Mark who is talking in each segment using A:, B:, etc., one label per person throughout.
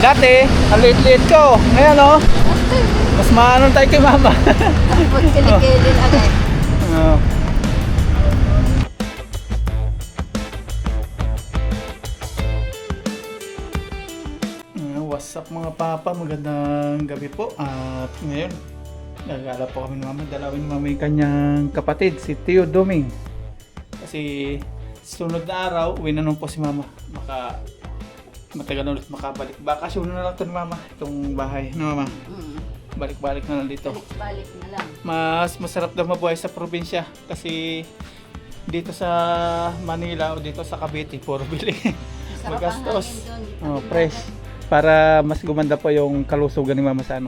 A: Dati, ang liit-liit ko. Ngayon, oh. Mas maano tayo kay mama.
B: Tapos kilikilin agad.
A: Oh. What's up mga papa? Magandang gabi po. At ngayon, nagala po kami ni mama. Dalawin ni mama yung kanyang kapatid, si Tio Doming. Kasi sunod na araw, uwi na nun po si mama. Matagal na ulit makabalik. Bakasyon na lang ito ni mama, itong bahay na mama. Balik-balik na lang dito.
B: Balik na lang.
A: Mas masarap daw mabuhay sa probinsya kasi dito sa Manila o dito sa Cavite, puro bili.
B: Sarap ang
A: Magastos.
B: hangin doon.
A: Oh, fresh. Para mas gumanda pa yung kalusugan ni mama sa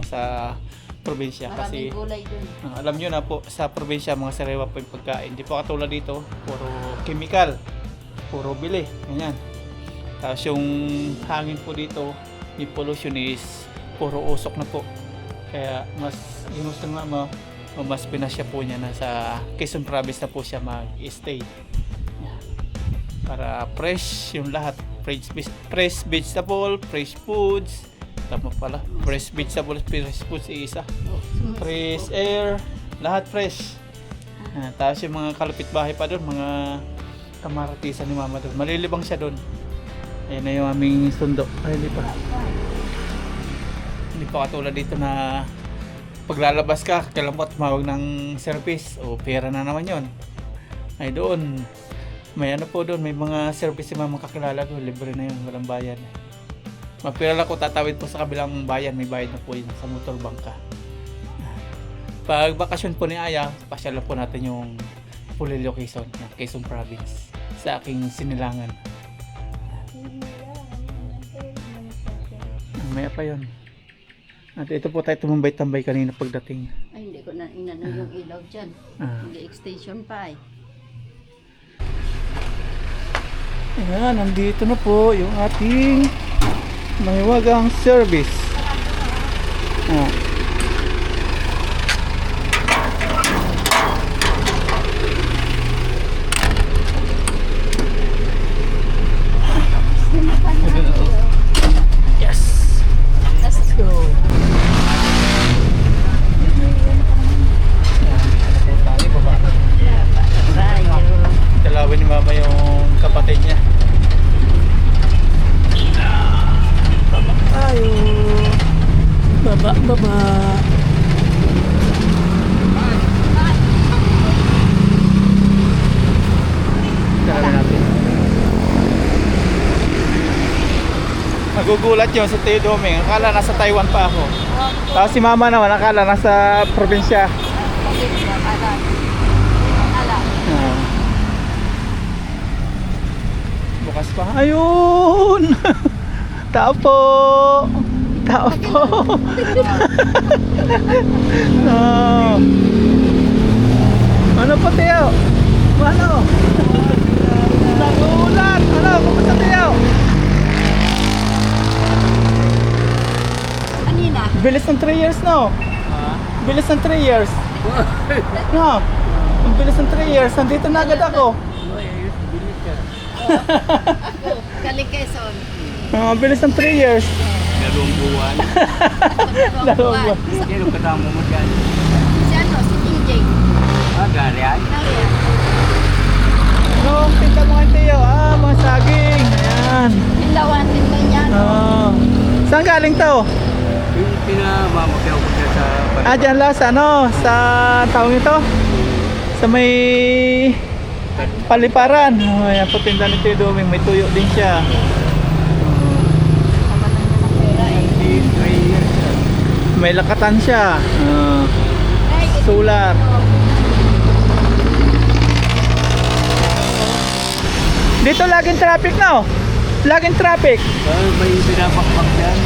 A: probinsya. Kasi
B: Maraming gulay doon.
A: alam nyo na po, sa probinsya mga sariwa po yung pagkain. Hindi po katulad dito, puro chemical, puro bili. Ganyan. Tapos yung hangin po dito, yung pollution is puro usok na po. Kaya mas ginusto ng mama, o mas pinasya po niya na sa Quezon Province na po siya mag-stay. Yan. Para fresh yung lahat. Fresh vegetable, fresh foods. Tama pala. Fresh vegetable, fresh foods isa. Fresh air, lahat fresh. Tapos yung mga kalupit bahay pa doon, mga kamaratisan ni mama doon. Malilibang siya doon. Ayan na yung aming sundo. Ay, hindi pa. Hindi pa katulad dito na paglalabas ka, kailan mo tumawag ng service o pera na naman yon. Ay doon, may ano po doon, may mga service si mama kakilala ko, libre na yun, walang bayad. Mapira lang ko, tatawid po sa kabilang bayan, may bayad na po yun sa motor bangka. Pag bakasyon po ni Aya, pasyal po natin yung Pulilio, Quezon, Quezon Province, sa aking sinilangan. Maya pa yun. At ito po tayo tumambay-tambay kanina pagdating.
B: Ay, hindi ko na inano yung ilaw dyan. Hindi extension pa eh.
A: Ayan, nandito na po yung ating mahiwagang service. Yes!
B: Let's go.
A: Tayo baba.
B: Tayo.
A: Dalawin ni mama yung kapatid niya. Baba tayo. Baba. Dalawin natin. Nagugulat yun si Tio Doming. Akala nasa Taiwan pa ako. Tapos si mama naman, akala nasa probinsya. Ah. Bukas pa. Ayun! Tao po! Tao po! Oh. Ano po, Tio? Ano? Nagulat! Ano? Kumusta, Tio?
B: Kanina.
A: Bilis ng 3 years, no? Bilis ng 3 years. No? Ang bilis ng 3 years. Nandito na agad ako.
B: Kalikeson.
A: Ang bilis ng 3 years.
C: Dalawang buwan.
A: Dalawang buwan.
C: Sino kasama mo dyan?
B: Si ano, si DJ.
C: Gali ay.
B: Nariyan.
A: No, pinta mo kay Tio. Mga saging. Ayan.
B: Pindawan din ba niya?
A: Saan galing to?
C: Yung pinamamagyaw ko siya sa
A: Dyan lang sa sa tawag ito? Sa may paliparan. Ayan po tinda ni Tio Doming. May tuyo din siya. May lakatan siya. Solar. Dito laging traffic na, oh. Laging traffic.
C: May pinapakpak dyan.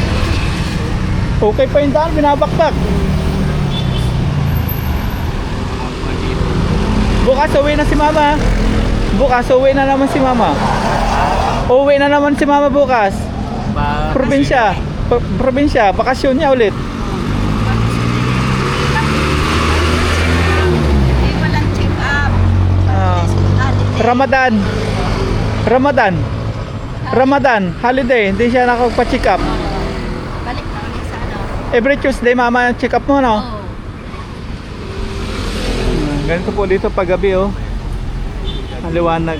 A: Okay pa yung daan, binabakbak. Bukas uwi na si mama. Bukas uwi na naman si mama. Uwi na naman si mama bukas. Probinsya. Probinsya, bakasyon niya ulit.
B: Walang check up.
A: Ramadan. Ramadan. Ramadan, holiday, hindi siya nakapag-check up. Every Tuesday, mama, check up mo, no?
B: Oo.
A: Ganito po dito pag gabi, oh. Ang liwanag.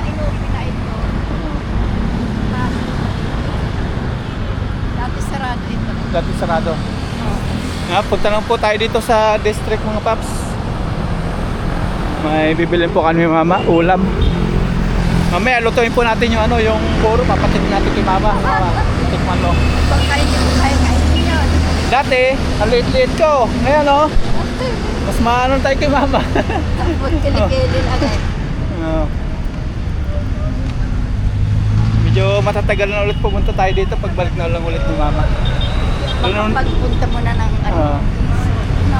B: Inopen na ito. Dati sarado ito.
A: Dati sarado.
B: Oo.
A: Punta lang po tayo dito sa district, mga paps. May bibilin po kami, mama, ulam. Mamaya lutuin po natin yung ano, yung puro, papatik natin kay mama. Tikman mo.
B: Pag kayo kainin yun.
A: Dati, ang liit-liit ko. Ngayon, oh, mas maano tayo kay mama.
B: Tapos kilikilin agad.
A: Medyo matatagal na ulit pumunta tayo dito pagbalik na lang ulit ni mama.
B: Pagpunta mo na ng ano.
A: Ah.
B: No.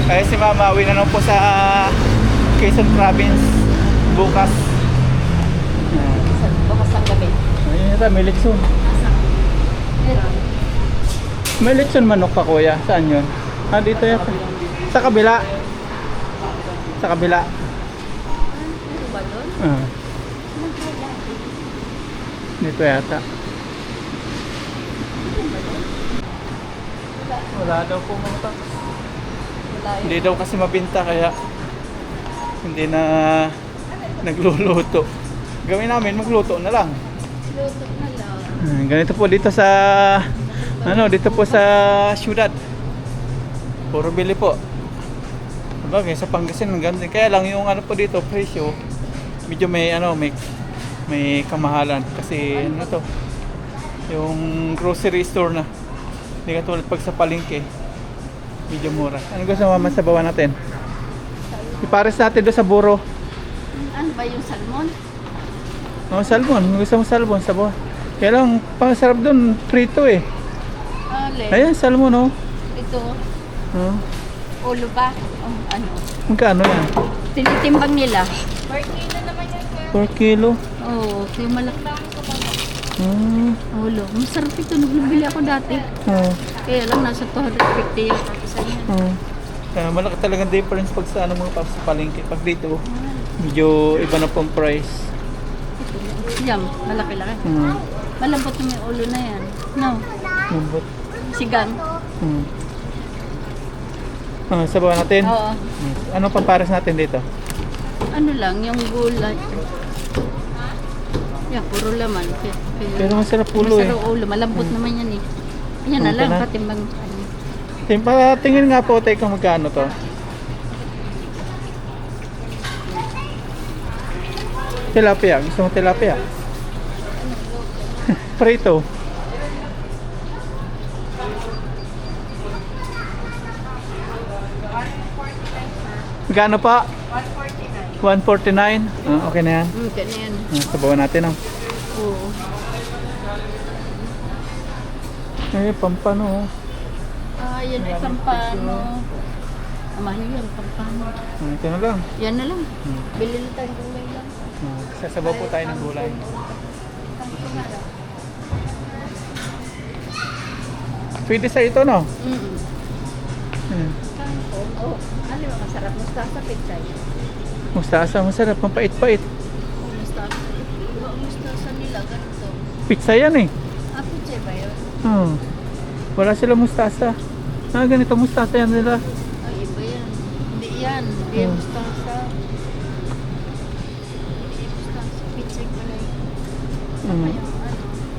A: Kaya si mama, uwi na lang po sa Quezon Province bukas.
B: Bukas ang gabi.
A: Ayun yata, may litson. May litson manok pa, kuya. Saan yun? Dito yata. Sa kabila. Sa kabila.
B: Ano ba doon?
A: Dito yata. Wala daw po, mga paps.
B: Wala yun.
A: Hindi daw kasi mabinta, kaya hindi na nagluluto. Gawin namin, magluto na lang.
B: Luto na lang.
A: Ganito po dito sa dito po sa syudad. Puro bili po. Bagay sa Pangasinan ganun din. Kaya lang yung ano po dito presyo medyo may may kamahalan kasi ano to. Yung grocery store na. Hindi katulad pag sa palengke. Medyo mura. Ano gusto mo masabawan natin? Ipares natin doon sa buro.
B: Ano ba yung salmon?
A: Oh, salmon. Gusto mo salmon, sabaw. Kaya lang, pasarap doon, prito eh.
B: Ale.
A: Ayan, salmon oh.
B: Ito.
A: Oh.
B: Ulo ba? Oh, ano?
A: Magkano yan?
B: Tinitimbang nila.
A: 4 kilo.
B: Oo, kaya malaki.
A: Hmm.
B: Ulo. Masarap ito. Nagbibili ako dati.
A: Oh.
B: Kaya lang nasa 250 yung isa niya.
A: Oh. Kaya malaki talagang difference pag sa mga paps sa palengke. Pag dito, medyo iba na pong price.
B: Yan, malaki-laki.
A: Hmm.
B: Malambot na may ulo na yan. No?
A: Lambot.
B: Sigang.
A: Hmm. Sabaw natin.
B: Oo.
A: Ano pang pares natin dito?
B: Ano lang, yung gulay. Yan, puro laman.
A: Pero masarap ulo eh.
B: Masarap ulo. Malambot naman yan eh. Yan na
A: Okay
B: lang,
A: na.
B: patimbang.
A: Tingin nga po tayo kung magkano to. Tilapia. Gusto mo tilapia? Prito. Magkano pa? 149. Okay na yan.
B: Ganyan.
A: Sabawan natin oh.
B: Oo.
A: Pampano.
B: Yan ay kampano. Mahal yan, kampano.
A: Ito na lang.
B: Yan na lang. Bili na tayong gulay lang.
A: Sasabaw po tayo ng gulay. Pwede sa ito, no?
B: Kangkong. Oh, ano yung masarap? Mustasa pichay.
A: Mustasa, masarap. Mapait-pait.
B: Oh, mustasa. Mustasa nila, ganito.
A: Pizza yan eh.
B: Pichay ba yun?
A: Wala sila mustasa. Ganito mustasa yan nila.
B: Ay, iba yan. Hindi yan. Hindi yung mustasa. Hindi yung mustasa. Pichay pala yun. Ano?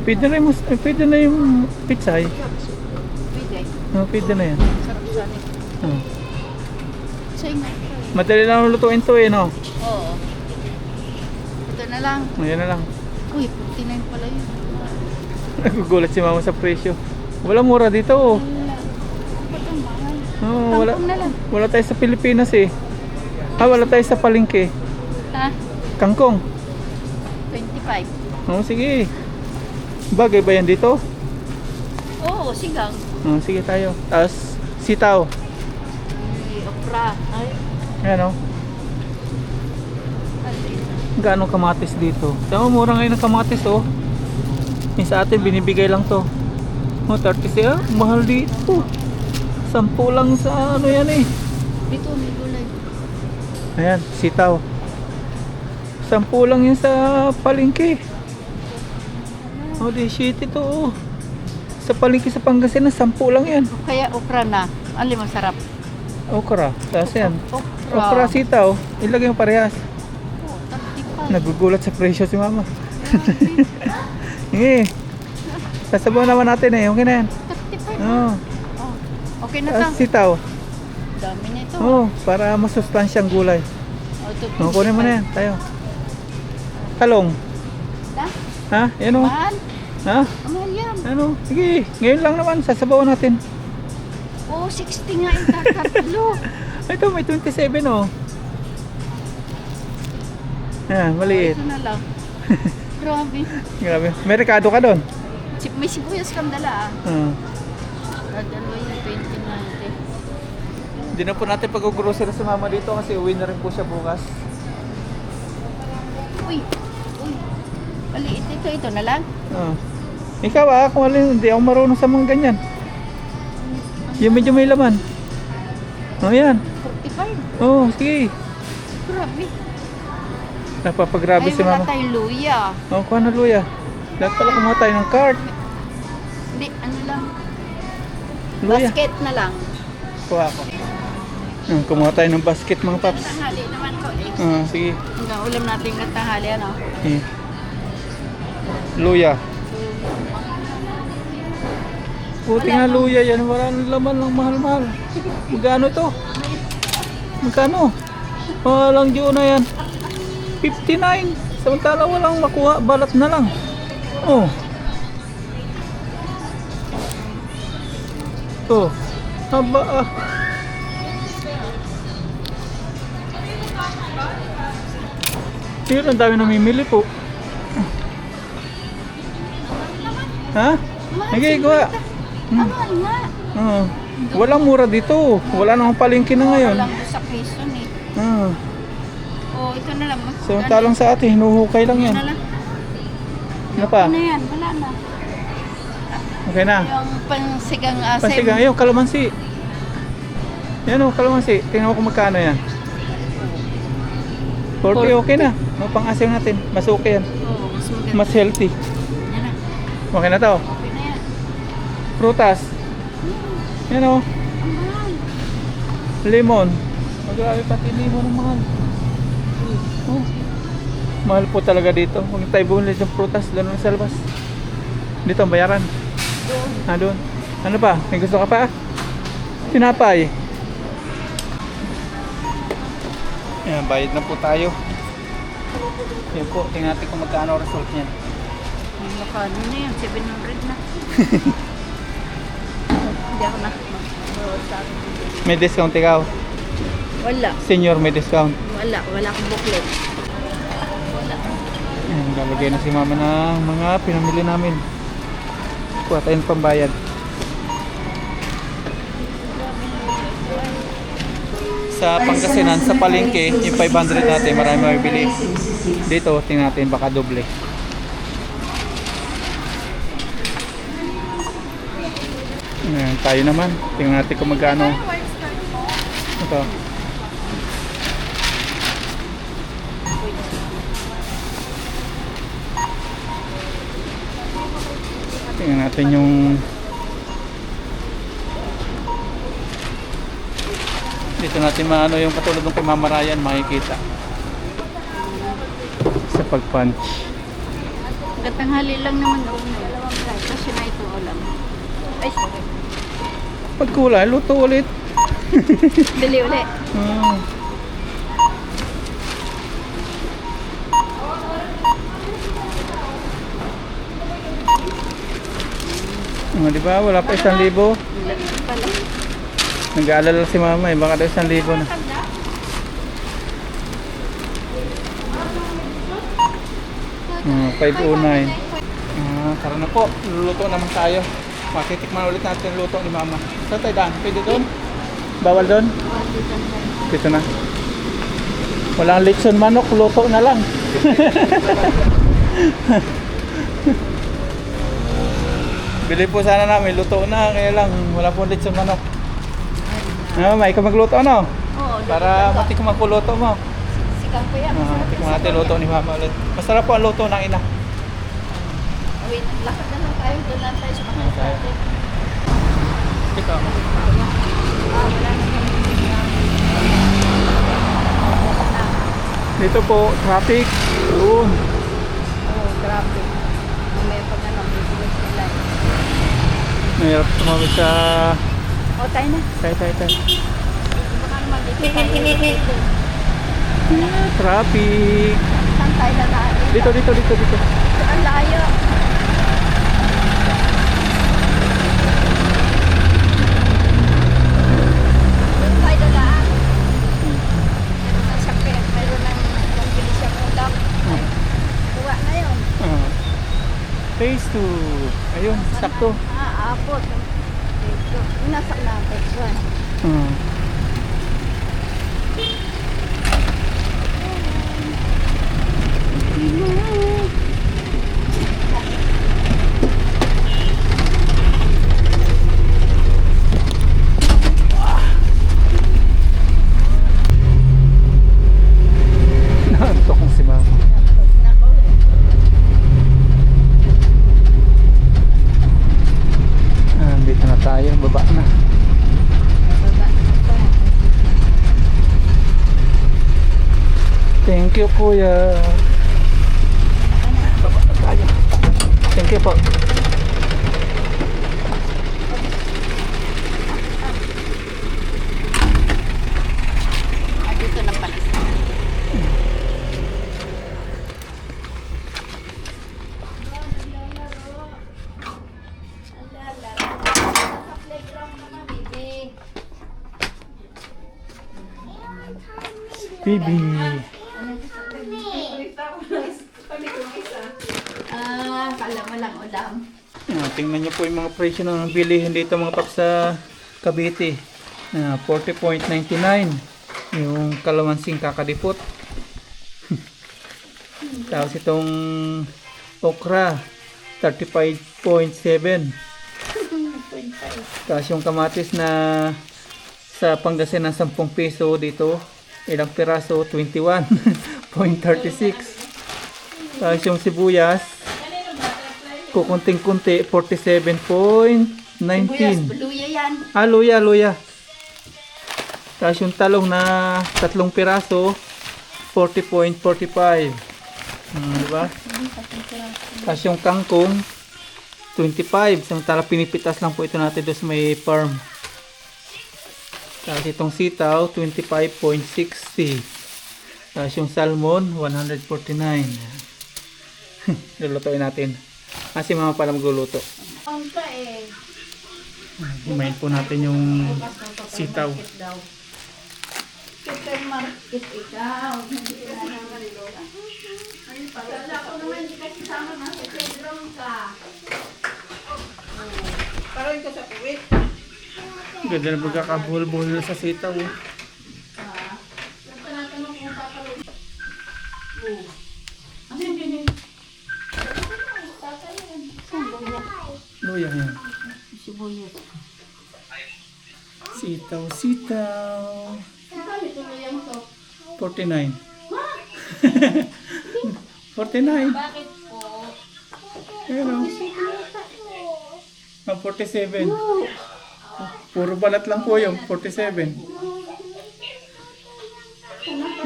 A: Pwede na yung pizza eh.
B: Pwede.
A: Pwede na yan.
B: Sarap sa akin. Pichay nga.
A: Madali lang lutuin to eh, no?
B: Oo. Ito na lang.
A: Ayan na lang.
B: Uy, 49 pala yun.
A: Nagugulat si mama sa presyo. Wala mura dito oh.
B: Ba't ang mahal?
A: Wala,
B: Kangkong na lang.
A: wala tayo sa Pilipinas eh. Wala tayo sa palengke.
B: Ha?
A: Kangkong.
B: 25.
A: Sige. Bagay ba yan dito?
B: Oo, sigang.
A: Sige tayo. Tapos sitaw.
B: Okra. Ay,
A: Ayan oh.
B: alin.
A: Gaano kamatis dito? Tama, mura ngayon ang kamatis oh. Yung sa atin binibigay lang to. Oh, 30 siya. Mahal dito. 10 lang sa ano yan eh.
B: Dito, may gulay.
A: Ayan, sitaw. 10 lang yan sa palengke. Oh, di shit ito oh. Sa palengke sa Pangasinan, 10 lang yan.
B: Kaya okra na. Alin masarap?
A: Okra. Tapos yan.
B: Okra.
A: Okra, sitaw. Ilagay mo parehas.
B: Oh, 35.
A: Nagugulat sa presyo si mama. Sige. Sasabaw naman natin eh. Okay na yan.
B: 35.
A: Oh.
B: Oh, okay na
A: Tapos
B: ta.
A: sitaw.
B: Dami nito.
A: Oh, para masustansyang gulay.
B: Oh, ito,
A: Oh, kunin mo na yan. Tayo. Talong.
B: Ta?
A: Ha? Yan o.
B: Mahal.
A: Ha?
B: Mahal yan.
A: Ano? Sige. Ngayon lang naman. Sasabaw natin.
B: Oh, 60 nga yung tatlo.
A: Ito, may 27 oh. Yan, maliit.
B: Ito na lang. Grabe.
A: Grabe. May rekado ka doon.
B: May sibuyas kang dala ah. Dalawa yung 2090.
A: Hindi na po natin pag-grocery sa mama dito kasi uwi na rin po siya bukas.
B: Uy. Uy. Maliit ito. Ito na lang.
A: Ikaw kung alin, hindi ako marunong sa mga ganyan. Yung medyo may laman. Oh, yan.
B: 45.
A: Oh, sige.
B: Grabe.
A: Napapagrabe
B: Ay,
A: si
B: wala
A: mama.
B: tayong luya.
A: Oh, kuha na luya. Dapat pala kumuha tayo ng cart.
B: Hindi, ano lang.
A: Luya.
B: Basket na lang.
A: Kuha ako. Kumuha tayo ng basket mga paps.
B: Tanghali naman ko eh.
A: Sige.
B: Hanggang ulam natin ng tanghali ano.
A: Luya. Puti nga luya yan. Wala nang laman lang mahal-mahal. Magkano to? Magkano? Walang diyo na yan. 59. Samantala walang makuha. Balat na lang. Oh. Oh. Haba ah. Yun, ang dami namimili po. Ha? Sige, gawa.
B: Mahal nga.
A: Walang mura dito. Wala nang palengke na ngayon.
B: Walang sa Quezon eh. Oh, ito na lang.
A: Samantalang sa atin, hinuhukay lang yan.
B: Ito na lang.
A: Ano pa?
B: Ano yan? Wala na.
A: Okay na.
B: Yung pansigang asim.
A: Pasigang, ayun, kalamansi. Yan o, kalamansi. Tingnan mo kung magkano yan. 40, okay na. Pang-asim natin. Mas okay yan.
B: Oo, mas maganda.
A: Mas healthy.
B: Yan na.
A: Okay na to.
B: Okay na yan.
A: Prutas. Yan o.
B: Ang mahal.
A: Lemon. Grabe pati lemon ang mahal. Oh. Mahal po talaga dito. Huwag tayo bumili ng prutas doon sa labas. Dito ang bayaran.
B: Doon.
A: Doon. Ano pa? May gusto ka pa? Tinapay. Ayan, bayad na po tayo. Yan po, tingnan natin kung magkano ang result niyan.
B: Yung makano na yan, 700 na. Hindi ako na.
A: May discount ikaw.
B: Wala.
A: Senior may discount.
B: Wala akong booklet. Wala.
A: Ayan, lalagay na si mama ng mga pinamili namin. Kuha tayo ng pambayad. Sa Pangasinan, sa palengke, yung 500 natin, marami mabibili. Dito, tingnan natin, baka doble. Ayan, tayo naman. Tingnan natin kung magkano. Ito. Tingnan natin yung dito natin maano yung katulad ng kay Mama Ryan, makikita sa pag-punch.
B: Katanghali lang naman doon. Kasi na ito ulam. Ay, sorry.
A: Pag kulay, luto ulit.
B: Bili ulit.
A: Di ba? Wala pa 1,000.
B: Pala.
A: Nag-aalala si Mama eh, baka daw 1,000 na. Ah, 509. Tara na po, luluto naman tayo. Makitikman ulit natin yung luto ni Mama. Saan tayo daan? Pwede doon? Bawal doon? Dito na. Walang lechon manok, luto na lang. Bili po sana namin, luto na, kaya lang wala po ulit sa manok. May ikaw magluto ano?
B: Oo,
A: Para matikman ko luto mo.
B: Sikan ko yan. Masarap
A: Tikman
B: yan
A: natin
B: sa
A: luto
B: kuya.
A: ni Mama ulit. Masarap po ang luto ng ina.
B: Wait, lakad na lang tayo. Doon lang tayo sa mga
A: Okay.
B: natin.
A: Ikaw.
B: Wala na kami.
A: Dito po, traffic. Doon.
B: Oo, grabe. May pag ano, bibilis nila.
A: Mahirap tumawid sa...
B: O, tayo na.
A: Tayo.
B: Baka naman dito tayo.
A: Traffic.
B: Saan tayo lalaki?
A: Dito.
B: Ang layo. Doon tayo lalaan. Meron ng sakit. Meron ng pambili siyang ulam. Ay, kuha na yun.
A: Phase 2. Ayun, sakto.
B: Apot. Dito. Inasak natin. One.
A: Naantok na si Mama.
B: Nako.
A: Dito na tayo, baba na.
B: Baba na pa.
A: Thank you, Kuya. Baba na tayo. Thank you po.
B: Dito na pala.
A: Bibi.
B: Kala mo lang ulam.
A: Tingnan nyo po yung mga presyo ng bilihin dito mga paps sa Cavite. 40.99 yung kalamansing kakadipot. Tapos itong okra 35.7. Tapos yung kamatis na sa Pangasinan 10 piso dito, ilang piraso? 21.36. Tapos yung sibuyas kukunting-kunti 47.19.
B: Luya yan.
A: Luya. Tapos yung talong na 3 piraso 40.45. Diba? Tapos yung kangkong 25. Samantala pinipitas lang po ito natin doon sa may farm. Tapos itong sitaw 25.60. Tapos yung salmon 149. Lulutuin natin. Kasi mama pala magluluto.
B: Ang ka eh.
A: Himayin po natin yung sitaw.
B: Super market ikaw. Hindi ka naman lola. Pagkala ko naman hindi kasi sama na sa bedroom ka. Parang ka sa puwit.
A: Ganda na pagkakabuhol-buhol sa sitaw.
B: Tanatanong kung papalog.
A: Luya yan.
B: Sibuyas.
A: Sitaw.
B: Kami tuloy ang to.
A: 49. 49.
B: Bakit po?
A: Pero, 47. Puro balat lang po yung 47.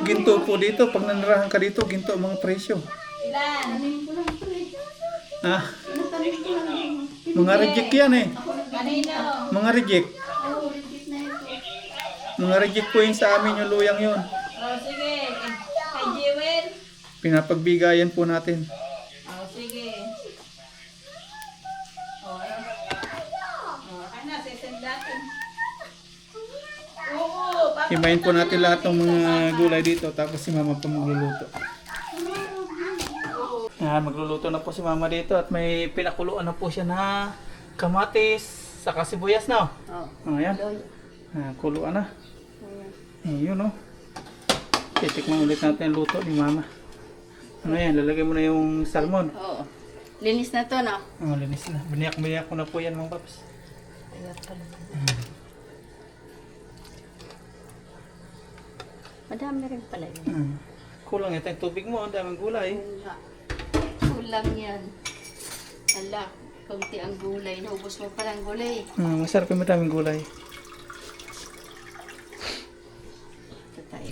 A: Ginto po dito. Pag nanirahan ka dito, ginto ang mga presyo.
B: Ilan? Tanim ko lang ito eh. Natanim ko lang.
A: Mga reject yan eh.
B: Kanino?
A: Mga reject.
B: Oo, repeat na ito.
A: Mga reject po yun sa amin yung luyang yun.
B: Oh, sige. Kay Jewel?
A: Pinapagbigayan po natin.
B: Oh, sige. Oh, kana, sesend natin. Oo,
A: Himayin po natin lahat ng mga gulay dito. Tapos si mama pa magluluto. Magluluto na po si mama dito. At may pinakuluan na po siya na kamatis. Saka sibuyas na. Ayan. Kuluan na. Ayun o. Titikman ulit natin ang luto ni mama. Ano yan, lalagay mo na yung salmon.
B: Oo. Linis na to, no?
A: Oh, linis na. Biniyak ko na po yan mga paps.
B: Kaya pala. Madami rin pala yun.
A: Kulang yata yung tubig mo, ang daming gulay.
B: Yun nga. Kulang yan. Ala, kaunti ang gulay. Naubos mo pala ang gulay.
A: Masarap yung madaming gulay.
B: Ito tayo.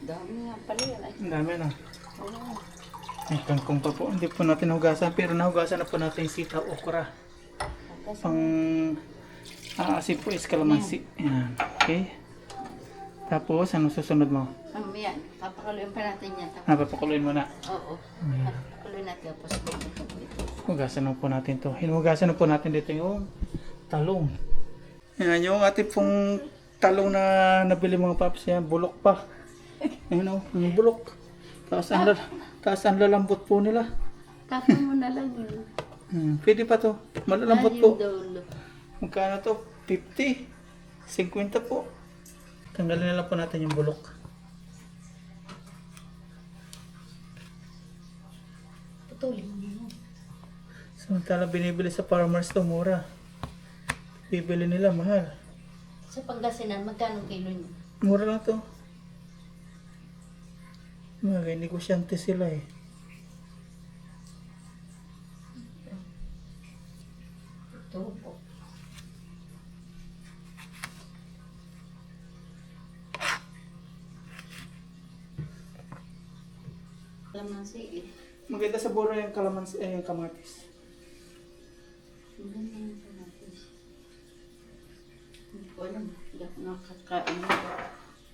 B: Dami nga pala yan. Ay,
A: Ang dami na.
B: oo.
A: May kangkong pa po. Hindi po natin nahugasan, pero nahugasan na po natin yung sitaw, okra.
B: Tapos,
A: Pang aasin po is kalamansi. Yan. Okay. Tapos, ano susunod mo?
B: yan. Papakuloyin pa natin yan. Tapos,
A: Napapakuloyin mo na.
B: oo. Papakuloyin natin. Tapos,
A: Hugasan na po natin to. Hinugasan na po natin dito yung talong. Yan, yung ating pong talong na nabili mga paps yan. Bulok pa. Ayan o, yung bulok. Tapos ang lalambot po nila.
B: tapon mo na lang yun.
A: Pwede pa to. Malalambot
B: Yung
A: po.
B: dulo.
A: Magkano to? 50. 50 po. Tanggalin na lang po natin yung bulok.
B: Putulin mo.
A: Samantala binibili sa farmers to mura. Bibili nila mahal.
B: Sa Pangasinan, magkano kilo niyo?
A: Mura lang to. Mga negosyante sila eh.
B: Ito po. Kalamansi eh.
A: Maganda sa buro yung kalamansi, yung kamatis.
B: Maganda yung kamatis. Hindi ko alam. Hindi ako nakakain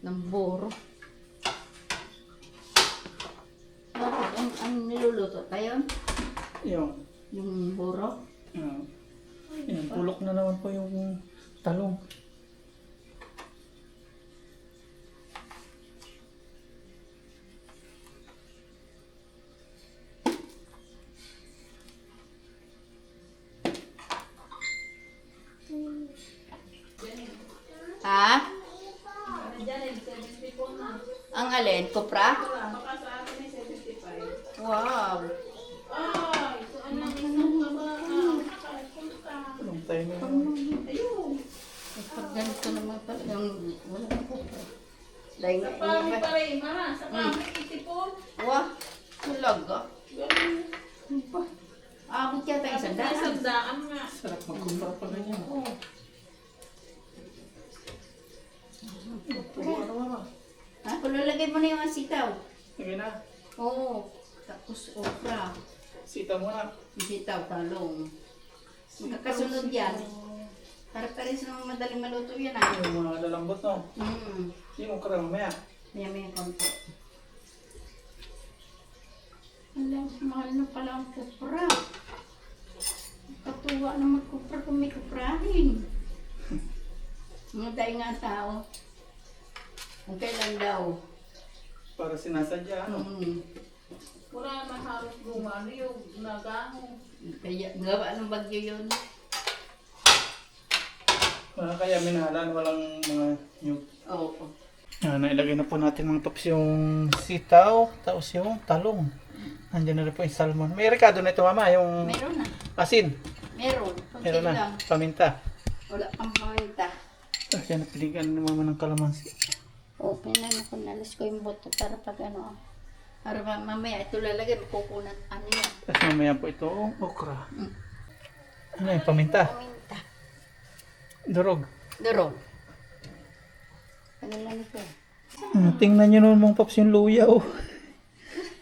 B: ng boro. Bakit? Ang niluluto tayo? Yung boro?
A: Yung bulok na naman po yung talong.
B: Ha? Ang alin? Kopra? Wow.
A: Talong tayo na.
B: Pag ganito naman pala, yung wala na kopra. Dahil nga, wah, talaga. Abot yata isang daan.
A: Sarap magkumpara pa ganyan.
B: Ha? Kululagay mo na yung sitaw.
A: Sige na.
B: Oo. Tapos okra.
A: Sita mo na.
B: Sitaw, talong. Magkakasunod yan. Para-pares naman madaling maluto yan ah.
A: Yung mga lalambot no. Yung okra mamaya.
B: May konti. Alam, mahal na pala ang kupra. Katuwa na magkupra kung may kuprahin. Mga tayo nga tao. Kung kailan daw.
A: Para sinasadya ano.
D: Wala naman halos gumano yung nagano.
B: Kaya gawa ng bagyo yun.
A: Kaya minahalan, walang mga nyug.
B: Oo.
A: Nailagay na po natin mga tops yung sitaw, tapos yung talong. Nandiyan na rin po yung salmon. May rekado na ito mama, yung
B: Meron na.
A: asin.
B: Meron. Kunti
A: Meron na,
B: lang.
A: paminta.
B: Wala pang paminta.
A: Tapos yan, napiligan ni mama ng kalamansi.
B: Open na ako. Nalas ko yung boto para pag ano. Para mamaya ito lalagay. Makukunat. Ano yan?
A: Tapos mamaya po ito, okra. Ano yung paminta?
B: Paminta.
A: Durog.
B: Durog. Ano lang ito?
A: Tingnan nyo naman mga paps yung luya oh.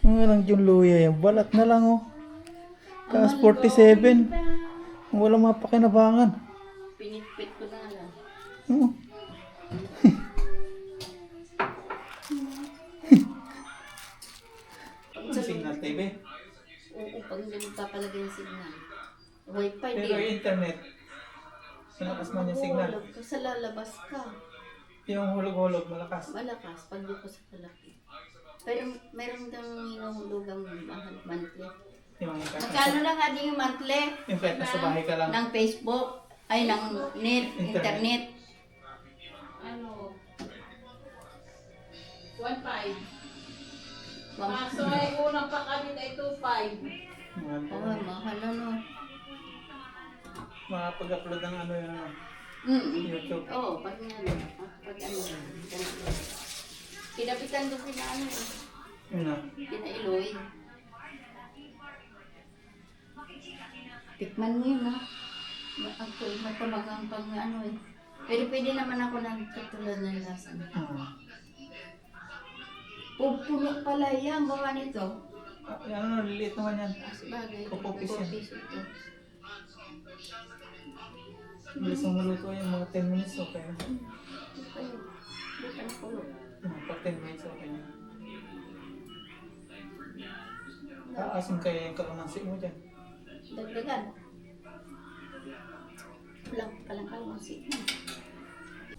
A: Ano lang yung luya yung balat na lang oh. Tapos 47. Walang mga pakinabangan.
B: Pinitpit ko na lang.
A: Oo. Signal TV.
B: Oo, pag hindi magpapalagay yung signal. Wi-Fi
A: Pero
B: din.
A: yung internet, malakas man yung signal.
B: Hulog ka sa lalabas ka.
A: Yung hulog-hulog, malakas.
B: Malakas pag di ko sa kalaki. Pero meron kang hinuhulugang mahal monthly.
A: Yung kahit
B: Magkano
A: nasa,
B: lang nga din yung monthly?
A: yung kahit nasa bahay ka lang.
B: Ng Facebook. Ay, ng net, internet.
D: Ano? 1.5. Kaso ay unang pakabit ay 2.5.
A: Mahal po.
B: Mahal ano.
A: Makapag-upload ng ano yun, ano, YouTube.
B: Oo, pag ano. Pinapitan doon sila ano eh.
A: Yun na.
B: Pinailoy. Tikman mo yun ha. Ako eh, matamagang pang ano eh. Pero pwede naman ako ng katulad ng lasa. Pupuno pala yan, gawa nito.
A: Ano, liliit naman yan.
B: Sabagay,
A: Pupupis yan.
B: pupupis ito.
A: Bilis ang maluto yan, mga 10 minutes okay.
B: Bukan pulo.
A: Pag 10 minutes okay na. Aasin kaya yung kalamansi mo dyan.
B: Dagdagan. Palang kalamansi.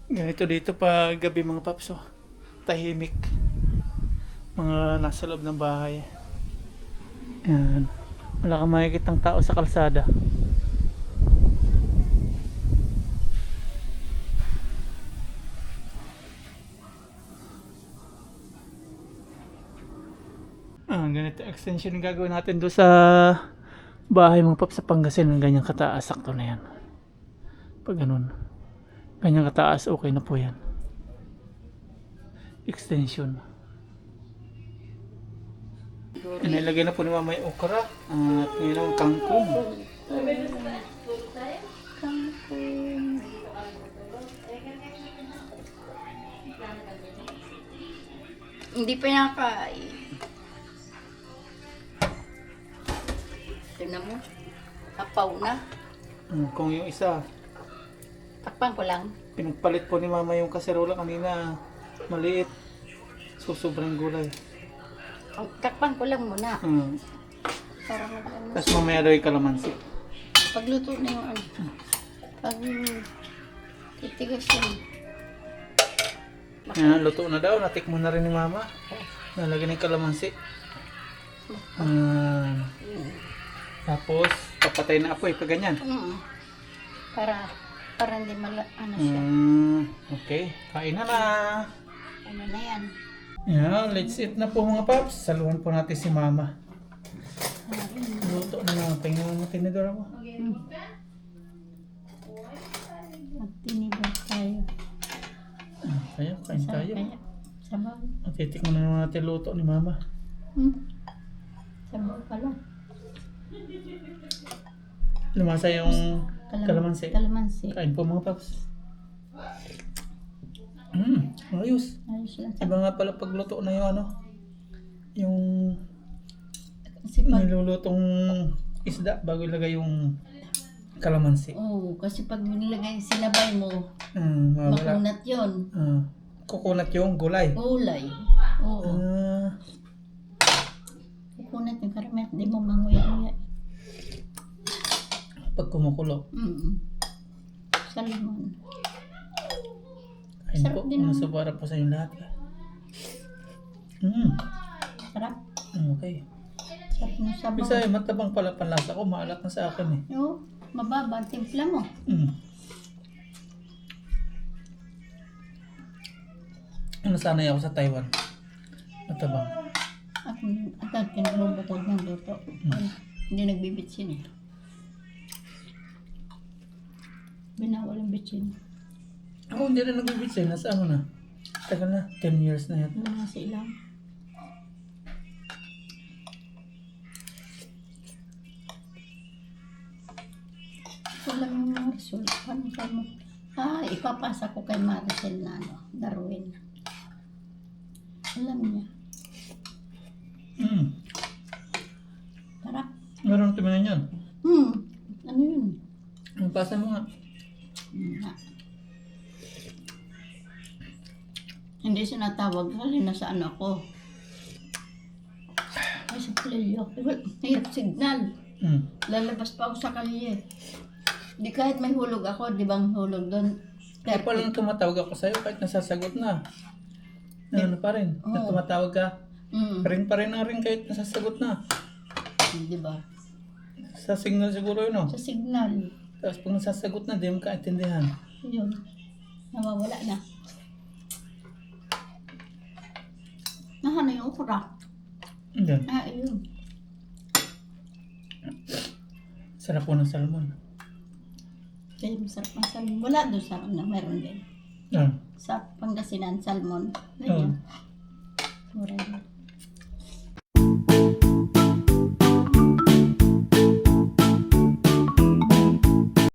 A: Ganito dito pag gabi mga paps, oh. Tahimik. Mga nasa loob ng bahay. Yan. Wala kang makikitang tao sa kalsada. Ganito extension yung gagawin natin doon sa bahay mga paps sa Pangasinan. Ganyang kataas, sakto na yan. Pag ganun. Ganyang kataas, okay na po yan. Extension. Inilagay na po ni mama yung okra at ngayon ang kangkong.
B: Hindi pa nakakain. Tignan mo. Apaw na.
A: Kung yung isa,
B: Takpan ko lang.
A: pinagpalit po ni mama yung kaserola kanina, maliit. So sobrang gulay.
B: Takpan ko lang muna.
A: Mm.
B: Para mag-ano.
A: Tapos mamaya daw yung kalamansi.
B: Pagluto na yung ano. Pag titigas yan.
A: Yan, luto na daw. Natikmo na rin ni mama. Nalagyan ng kalamansi. Tapos, papatay na apoy pag ganyan.
B: Para hindi ano siya.
A: Okay, kain na na.
B: Ano na yan.
A: Yan, let's eat na po mga paps. Saluhan po natin si mama. Luto na naman. Tingnan mo tinidor ako.
B: Magtinibag tayo.
A: Kaya, kain tayo.
B: Sabaw.
A: Titikman na naman natin luto ni mama.
B: Sabaw pala.
A: Lumasa yung kalamansi.
B: Kalamansi.
A: Kain po mga paps. Ayos.
B: Ayos lang.
A: Iba nga pala pagluto na yung ano, yung
B: Kasi pag,
A: nilulutong isda bago ilagay yung kalamansi.
B: kasi pag nilagay sinabay mo,
A: Mawala.
B: makunat yun.
A: Kukunat yung gulay.
B: Gulay. Oo.
A: Ah,
B: Kukunat yung karamihan. Hindi mo manguya-nguya.
A: pag kumukulo.
B: Sa limon.
A: Kain
B: Sarap
A: po.
B: din naman.
A: Nasa para po sa inyo lahat.
B: Sarap.
A: Okay.
B: Sarap ng sabaw.
A: Bisa matabang pala panlasa ko. Maalat na sa akin eh.
B: Oo. Mababa ang timpla mo.
A: Nasanay ako sa Taiwan. Matabang.
B: At pinagbubukod ng luto. Hindi nagbibitsin eh. Binawal ang bitsin.
A: Ako hindi na nagbibitsin. Nasa ano na. Tagal na. 10 years na yan.
B: Mga silang. Ito lang yung mga result. Paano ka mo? Ipapasa ko kay Maricel na ano, Darwin. Alam niya. Tara.
A: Meron tuminan yun.
B: Ano yun?
A: Ang pasa mo nga.
B: Hindi sinatawag kasi nasa ano ko. Ay, sa playo. Hirap signal. Lalabas pa ako sa kalye. Di kahit may hulog ako, di bang hulog doon?
A: Kaya pala nang tumatawag ako sa'yo kahit nasasagot na. Ano pa rin?
B: Oo.
A: Na tumatawag ka. Ring pa rin na rin kahit nasasagot na.
B: Di ba?
A: Sa signal siguro yun, no?
B: Sa signal.
A: Tapos pag nasasagot na, di mo kaintindihan.
B: Yun. Nawawala na. Nahana yung okra.
A: Hindi.
B: Ayun.
A: Sarap po ng salmon.
B: Kaya masarap ang salmon. Wala doon sa ano, meron din.
A: Ah.
B: Sa Pangasinan, salmon.
A: Oo.
B: Ayun. Mura yun.